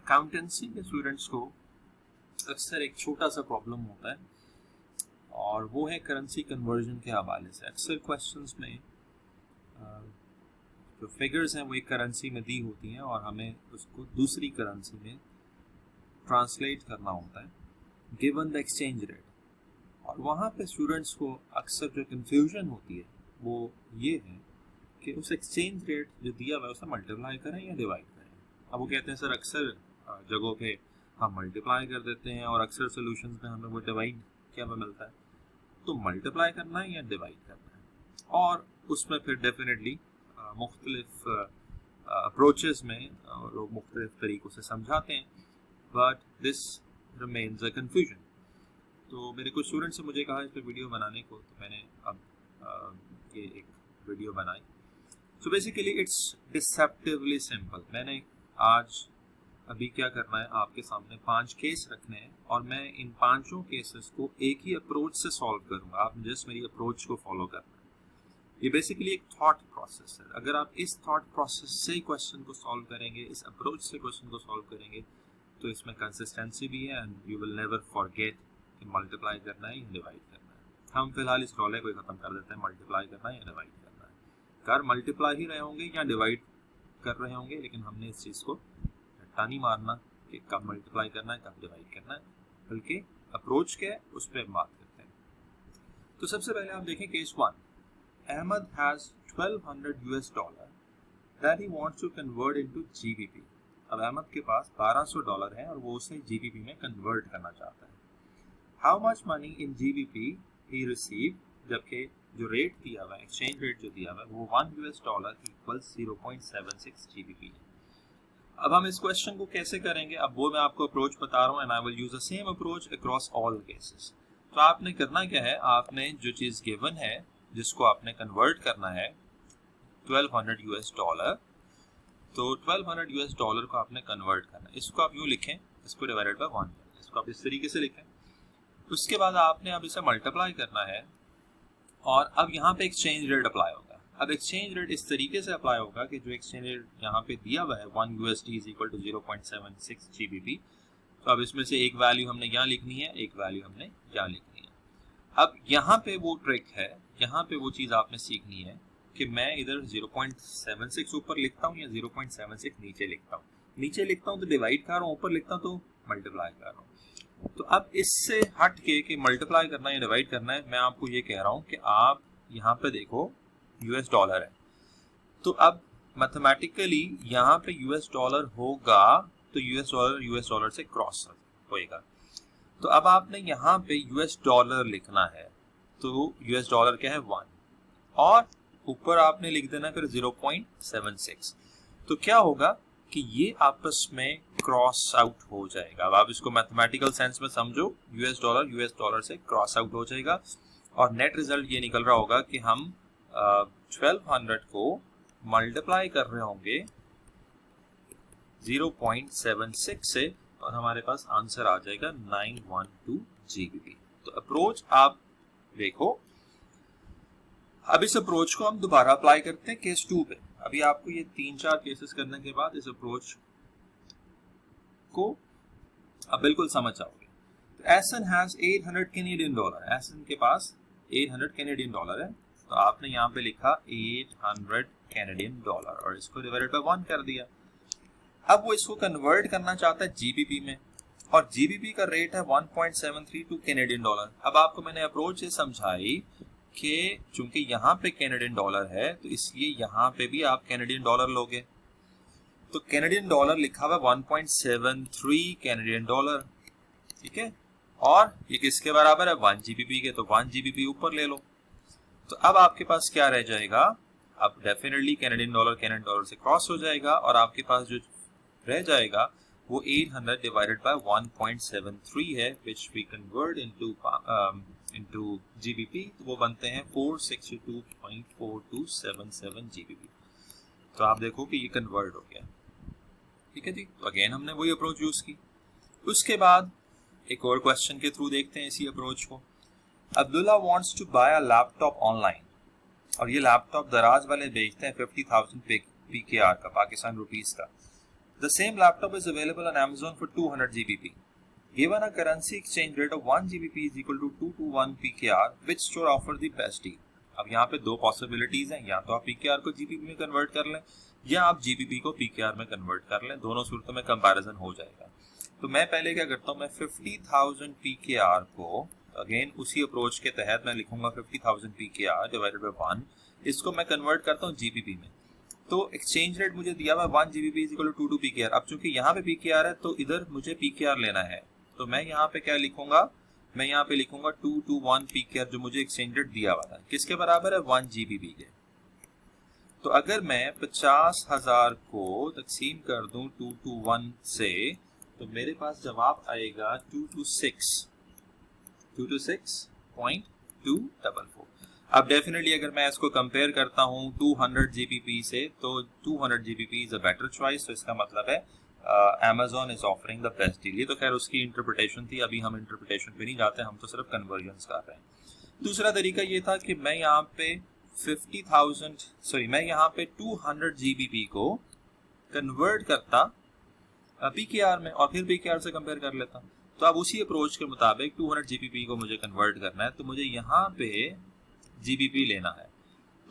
Accountancy के students को अक्सर एक छोटा सा प्रॉब्लम होता है और वो है करेंसी कन्वर्जन के हवाले से। अक्सर क्वेश्चंस में जो फिगर्स हैं वो एक करेंसी में दी होती हैं और हमें उसको दूसरी करेंसी में ट्रांसलेट करना होता है गिवन द एक्सचेंज रेट। और वहाँ पे स्टूडेंट्स को अक्सर जो कन्फ्यूजन होती है वो ये है कि उस एक्सचेंज रेट जो दिया हुआ है उसे मल्टीप्लाई करें या डिवाइड करें। अब वो कहते हैं सर अक्सर जगहों पे हम मल्टीप्लाई कर देते हैं और अक्सर सोल्यूशंस में हमें वो डिवाइड क्या मिलता है, तो मल्टीप्लाई करना है या डिवाइड करना है। और उसमें फिर डेफिनेटली मुख्तलिफ अप्रोचेस में लोग मुख्तलिफ तरीक़ों से समझाते हैं, but this remains a confusion. तो मेरे कुछ स्टूडेंट्स ने मुझे कहा इस पर वीडियो बनाने को, तो मैंने अब ये एक वीडियो बनाई। So basically it's deceptively simple. मैंने आज अभी क्या करना है, आपके सामने 5 केस रखने हैं और मैं इन 5 केसेस को एक ही अप्रोच से सॉल्व करूंगा। आपने जस्ट मेरी अप्रोच को फॉलो करना है। ये बेसिकली एक थॉट प्रोसेस है। अगर आप इस थॉट प्रोसेस से क्वेश्चन को सॉल्व करेंगे, इस अप्रोच से क्वेश्चन को सॉल्व करेंगे, तो इसमें कंसिस्टेंसी भी है and you will never forget कि मल्टीप्लाई करना है या डिवाइड करना है। हम फिलहाल इस रौले को ही खत्म कर देते हैं, मल्टीप्लाई करना है या डिवाइड करना है। कर मल्टीप्लाई ही रहे होंगे या डिवाइड कर रहे होंगे, लेकिन हमने इस चीज़ को रट्टा नहीं मारना कि कब मल्टीप्लाई करना है कब डिवाइड करना है, बल्कि अप्रोच क्या है उस पर बात करते हैं। तो सबसे पहले आप देखें case 1। Ahmed has $1200 that he wants to convert into GBP. अब अहमद के पास $1200 है और वो उसे जीबीपी में कन्वर्ट करना चाहता है। How much money in GBP he receive, जबकि जो रेट दिया हुआ है, एक्सचेंज रेट जो दिया हुआ है वो $1 इक्वल्स 0.76 जीबीपी है। अब हम इस क्वेश्चन को कैसे करेंगे, अब वो मैं आपको अप्रोच बता रहा हूँ and I will use the same approach across all cases. तो आपने करना क्या है, आपने जो चीज़ गिवन है जिसको आपने कन्वर्ट करना है $1200, तो $1200 को आपने कन्वर्ट करना है। इसको आप यूँ लिखें, इसको डिवाइडेड बाय 1, इसको आप इस तरीके से लिखें। उसके बाद आपने अब इसे मल्टीप्लाई करना है और अब यहाँ पे एक्सचेंज रेट अप्लाई होगा। अब एक्सचेंज रेट इस तरीके से अप्लाई होगा कि जो एक्सचेंज रेट यहाँ पे दिया हुआ है $1 इज इक्वल टू 0.76 जीबीपी। तो अब इसमें से एक वैल्यू हमने यहाँ लिखनी है, एक वैल्यू हमने यहाँ लिखनी है। अब यहाँ पे वो ट्रिक है, यहाँ पे वो चीज़ आपने सीखनी है कि मैं इधर 0.76 ऊपर लिखता हूँ या 0.76 नीचे लिखता हूँ। नीचे लिखता हूँ तो डिवाइड कर रहा हूँ, ऊपर लिखता हूँ तो मल्टीप्लाई कर रहा हूँ। तो अब इससे हट के कि मल्टीप्लाई करना है या डिवाइड करना है, मैं आपको ये कह रहा हूँ कि आप यहाँ पे देखो US डॉलर है, तो अब मैथमेटिकली यहाँ पे US डॉलर होगा तो US डॉलर से क्रॉस होएगा। तो अब आपने यहाँ पे US डॉलर लिखना है, तो US डॉलर क्या है 1 और ऊपर आपने लिख देना फिर 0.76। तो क्या होगा कि ये आपस में क्रॉस आउट हो जाएगा। अब आप इसको मैथमेटिकल सेंस में समझो, US डॉलर से क्रॉस आउट हो जाएगा और नेट रिजल्ट ये निकल रहा होगा कि हम 1200 को मल्टीप्लाई कर रहे होंगे 0.76 से और हमारे पास आंसर आ जाएगा 912 जीबीपी। तो अप्रोच आप देखो। अब इस अप्रोच को हम दोबारा अप्लाई करते हैं केस 2 पे। अभी आपको ये 3-4 केसेस करने के बाद इस अप्रोच को अब बिल्कुल समझ जाओगे। तो एसन हैज $800 कैनेडियन। एसन के पास $800 कैनेडियन है, तो आपने यहाँ पे लिखा $800 कैनेडियन और इसको डिवाइडेड बाय 1 कर दिया। अब वो इसको कन्वर्ट करना चाहता है जीबीपी में और जीबीपी का रेट है 1.732 कैनेडियन डॉलर। अब आपको मैंने अप्रोच ये समझाई कि चूंकि यहाँ पे कैनेडियन डॉलर है तो इसलिए यहाँ पे भी आप कैनेडियन डॉलर लोगे। तो कैनेडियन डॉलर लिखा हुआ 1.73 कैनेडियन डॉलर, ठीक है, और ये किसके बराबर है 1 जीबीपी के, तो 1 जीबीपी ऊपर ले लो। तो अब आपके पास क्या रह जाएगा, अब डेफिनेटली कैनेडियन डॉलर से क्रॉस हो जाएगा और आपके पास जो रह जाएगा वो 800 डिवाइडेड बाय 1.73 है, which we convert into GBP, तो वो बनते हैं 462.4277 जीबीपी। तो आप देखो कि ये कन्वर्ट हो गया, ठीक है जी। तो अगेन हमने वही अप्रोच यूज की। उसके बाद एक और क्वेश्चन के थ्रू देखते हैं इसी अप्रोच को। Abdullah wants to buy a laptop online, और ये लैपटॉप दराज वाले बेचते हैं 50,000 PKR का, पाकिस्तान रुपीस का। The same laptop is available on Amazon for 200 GBP. Given a currency exchange rate of 1 GBP is equal to 2 to 1 PKR, which store offer the best deal? अब यहाँ पे दो पॉसिबिलिटीज हैं, या तो आप PKR को GBP में कन्वर्ट कर लें या आप GBP को PKR में कन्वर्ट कर लें, दोनों सूरतों में कंपैरिजन हो जाएगा। तो मैं पहले क्या करता हूँ, मैं 50,000 PKR को अगेन उसी अप्रोच के तहत मैं लिखूंगा 50,000 PKR डिवाइडेड बाय 1, इसको मैं कन्वर्ट करता हूँ GBP में। तो एक्सचेंज रेट मुझे दिया हुआ 1 GBP is equal to 2 PKR। अब चूंकि यहाँ पे PKR है तो इधर मुझे PKR लेना है, तो मैं यहाँ पे क्या लिखूंगा, मैं यहाँ पे लिखूंगा 2 to 1 PKR जो मुझे एक्सचेंज रेट दिया हुआ था, किसके बराबर है 1 GBP के। तो अगर मैं 50,000 को तकसीम कर दूं 2 to 1 से, तो मेरे पास जवाब आएगा 2 to 6.244। अब डेफिनेटली अगर मैं इसको कंपेयर करता हूँ 200 GBP से, तो 200 GBP is a better choice, तो इसका मतलब है Amazon is offering the best deal. ये तो खैर उसकी इंटरप्रिटेशन थी, अभी हम इंटरप्रिटेशन पे नहीं जाते, हम तो सिर्फ कन्वर्जन्स कर रहे हैं। दूसरा तरीका ये था कि मैं यहाँ पे 200 GBP को कन्वर्ट करता PKR में और फिर PKR से कंपेयर कर लेता। तो अब उसी अप्रोच के मुताबिक 200 GBP को मुझे कन्वर्ट करना है, तो मुझे यहाँ पे GBP लेना है।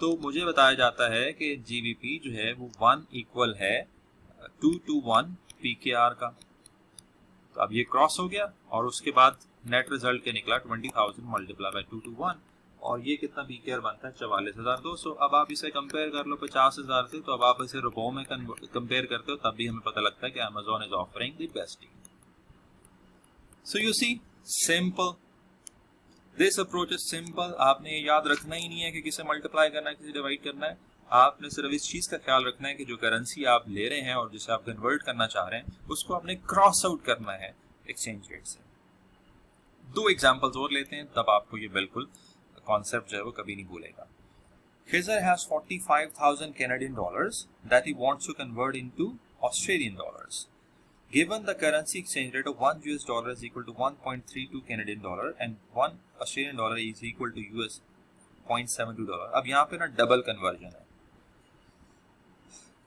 तो मुझे बताया जाता है कि GBP जो है वो 1 इक्वल है 2 to 1 PKR का। तो अब ये क्रॉस हो गया और उसके बाद नेट रिजल्ट के निकला 20,000 मल्टीप्लाई बाय 2 to 1, और ये कितना PKR बनता है 44,200। अब आप इसे कंपेयर कर लो 50,000 से, तो अब आप इसे रुपयों में कंपेयर करते हो, तब भी हमें पता लगता है कि Amazon is offering the best deal. So you see, simple, this approach is simple. आपने ये याद रखना ही नहीं है कि किसे मल्टीप्लाई करना है, किसे डिवाइड करना है। आपने सिर्फ इस चीज का ख्याल रखना है कि जो करेंसी आप ले रहे हैं और जिसे आप कन्वर्ट करना चाह रहे हैं, उसको आपने क्रॉस आउट करना है एक्सचेंज रेट से। दो एग्जांपल्स और लेते हैं, तब आपको ये बिल्कुल कॉन्सेप्ट जो है वो कभी नहीं भूलेगा। Khizr has 45,000 Canadian dollars that he wants to convert into Australian dollars. Given the currency exchange rate of $1 is equal to 1.32 Canadian dollar and 1 Australian dollar is equal to US $0.72। अब यहाँ पे ना डबल कन्वर्जन है।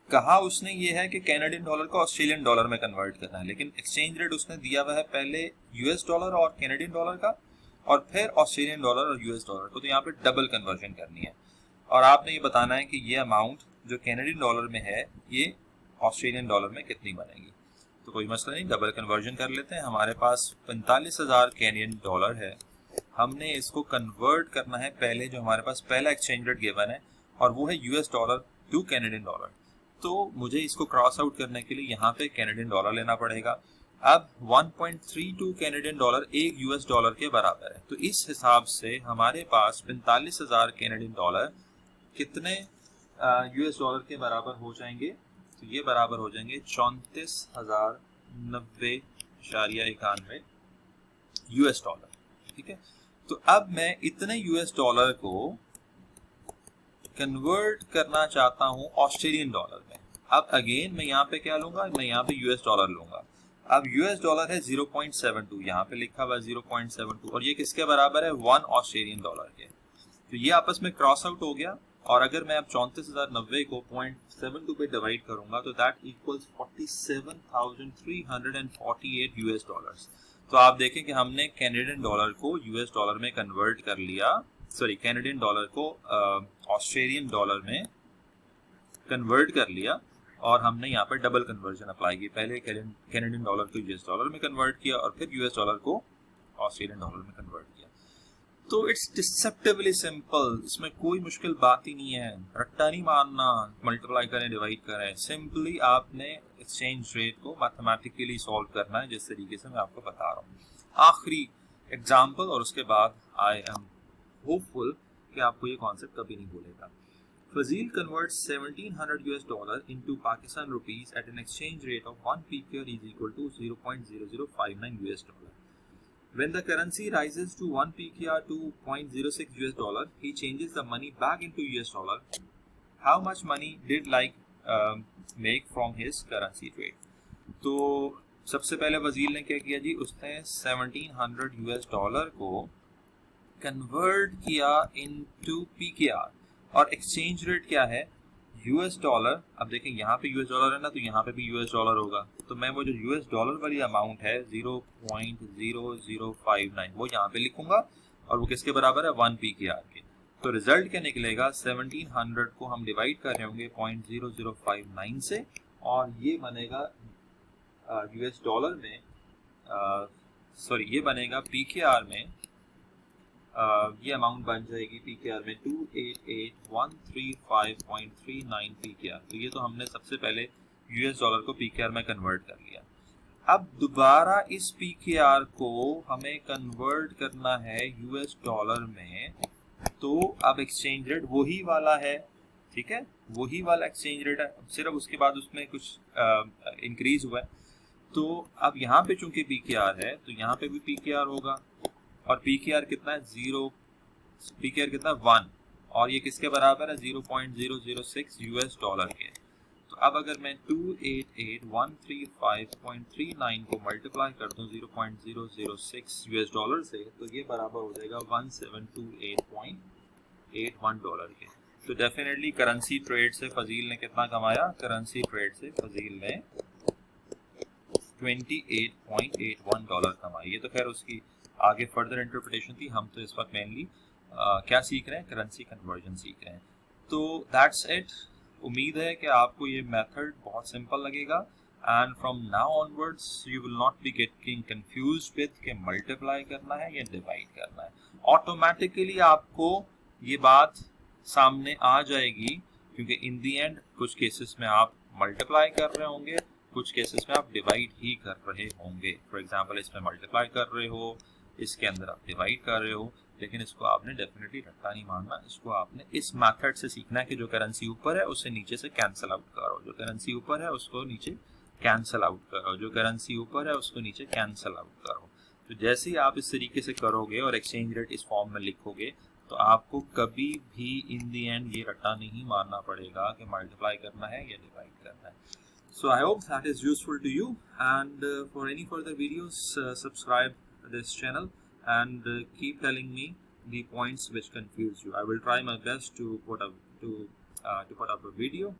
कहा उसने ये है कि कैनेडियन डॉलर को ऑस्ट्रेलियन डॉलर में कन्वर्ट करना है, लेकिन एक्सचेंज रेट उसने दिया हुआ है पहले US डॉलर और कैनेडियन डॉलर का, और फिर ऑस्ट्रेलियन डॉलर और US डॉलर को। तो यहाँ पे डबल कन्वर्जन करनी है, और आपने ये बताना है कि ये अमाउंट जो कैनेडियन डॉलर में है ये ऑस्ट्रेलियन डॉलर में कितनी बनेगी। तो कोई मसला नहीं, डबल कन्वर्जन कर लेते हैं। हमारे पास 45,000 कैनेडियन डॉलर है, हमने इसको कन्वर्ट करना है पहले जो हमारे पास पहला एक्सचेंज रेट गिवन है, और वो है US dollar two Canadian dollar. तो मुझे इसको क्रॉस आउट करने के लिए यहाँ पे कैनेडियन डॉलर लेना पड़ेगा। अब 1.32 कैनेडियन डॉलर एक US डॉलर के बराबर है, तो इस हिसाब से हमारे पास 45,000 कैनेडियन डॉलर कितने US डॉलर के बराबर हो जाएंगे। तो ये बराबर हो जाएंगे 34,090.91 US डॉलर। ठीक है, तो अब मैं इतने US डॉलर को कन्वर्ट करना चाहता हूं ऑस्ट्रेलियन डॉलर में। अब अगेन मैं यहाँ पे क्या लूंगा, मैं यहाँ पे US डॉलर लूंगा। अब US डॉलर है 0.72, यहाँ पे लिखा हुआ 0.72, और ये किसके बराबर है 1 ऑस्ट्रेलियन डॉलर के। तो ये आपस में क्रॉस आउट हो गया, और अगर मैं अब 34,090 को 0.72 पे डिवाइड करूंगा तो दैट इक्वल्स 47,348 US डॉलर्स। तो आप देखें कि हमने कैनेडियन डॉलर को US डॉलर में कन्वर्ट कर लिया, सॉरी कैनेडियन डॉलर को ऑस्ट्रेलियन डॉलर में कन्वर्ट कर लिया, और हमने यहाँ पर डबल कन्वर्जन अप्लाई की। पहले कैनेडियन डॉलर को US डॉलर में कन्वर्ट किया और फिर US डॉलर को ऑस्ट्रेलियन डॉलर में कन्वर्ट किया। तो इट्स डिसेप्टिवली सिंपल, इसमें कोई मुश्किल बात ही नहीं है। रट्टा नहीं मारना, मल्टीप्लाई करें डिवाइड करें, सिंपली आपने एक्सचेंज रेट को मैथमेटिकली सॉल्व करना है, जिस तरीके से मैं आपको बता रहा हूँ। आखिरी एग्जाम्पल, और उसके बाद आई एम होपफुल कि आपको ये कॉन्सेप्ट कभी नहीं भूलेगा। Fazil converts 1,700 US dollar into Pakistan rupees at an exchange rate of 1 PKR is equal to 0.0059 US dollar. When the currency rises to 1 PKR to 0.06 US dollar, he changes the money back into US dollar. How much money did make from his currency trade? तो सबसे पहले वजील ने क्या किया जी, उसने 1,700 US dollar को convert किया into PKR, और एक्सचेंज रेट क्या है यूएस डॉलर, अब देखें यहाँ पे यूएस डॉलर है ना, तो यहाँ पे भी यूएस डॉलर होगा, तो मैं वो जो यूएस डॉलर वाली अमाउंट है 0.0059 वो यहाँ पे लिखूंगा, और वो किसके बराबर है 1 PKR के। तो रिजल्ट क्या निकलेगा, 1700 को हम डिवाइड कर रहे होंगे 0.0059 से, और ये बनेगा यूएस डॉलर में, सॉरी ये बनेगा PKR में, ये अमाउंट बन जाएगी PKR में 288,135.39 PKR। तो ये तो हमने सबसे पहले यूएस डॉलर को PKR में कन्वर्ट कर लिया। अब दोबारा इस PKR को हमें कन्वर्ट करना है यूएस डॉलर में, तो अब एक्सचेंज रेट वही वाला है, ठीक है, वही वाला एक्सचेंज रेट है, सिर्फ उसके बाद उसमें कुछ इंक्रीज हुआ है। तो अब यहाँ पे चूंकि PKR है तो यहाँ पे भी PKR होगा, और PKR कितना है 0, PKR कितना 1, और ये किसके बराबर है 0.006 यूएस डॉलर के। तो अब अगर मैं 288,135.39 को मल्टीप्लाई कर दूं 0.006 यूएस डॉलर से, तो ये बराबर हो जाएगा 1728.81 डॉलर के। तो डेफिनेटली करेंसी ट्रेड से फजील ने कितना कमाया, करेंसी ट्रेड से फजील ने 28.81 डॉलर कमाई। ये तो खैर उसकी आगे फर्दर इंटरप्रिटेशन थी, हम तो इस वक्त मेनली क्या सीख रहे हैं, करेंसी कन्वर्जन सीख रहे हैं। तो दैट्स इट। उम्मीद है कि आपको ये मेथड बहुत सिंपल लगेगा, and from now onwards you will not be getting confused with कि मल्टीप्लाई करना है या डिवाइड करना है। ऑटोमेटिकली आपको ये बात सामने आ जाएगी, क्योंकि इन दी एंड कुछ केसेस में आप मल्टीप्लाई कर रहे होंगे, कुछ केसेस में आप डिवाइड ही कर रहे होंगे। फॉर एग्जांपल इसमें मल्टीप्लाई कर रहे हो, इसके अंदर आप डिवाइड कर रहे हो, लेकिन इसको आपने डेफिनेटली रट्टा नहीं मारना, इसको आपने इस मेथड से सीखना है कि जो करेंसी ऊपर है उसे नीचे से कैंसिल आउट करो, जो करेंसी ऊपर है उसको नीचे कैंसिल आउट करो, जो करेंसी ऊपर है उसको नीचे कैंसिल आउट करो। तो जैसे ही आप इस तरीके से करोगे और एक्सचेंज रेट इस फॉर्म में लिखोगे, तो आपको कभी भी इन दी एंड ये रट्टा नहीं मारना पड़ेगा कि मल्टीप्लाई करना है या डिवाइड करना है। So I hope that is useful to you, and for any further videos subscribe this channel and keep telling me the points which confuse you. I will try my best to put up a video.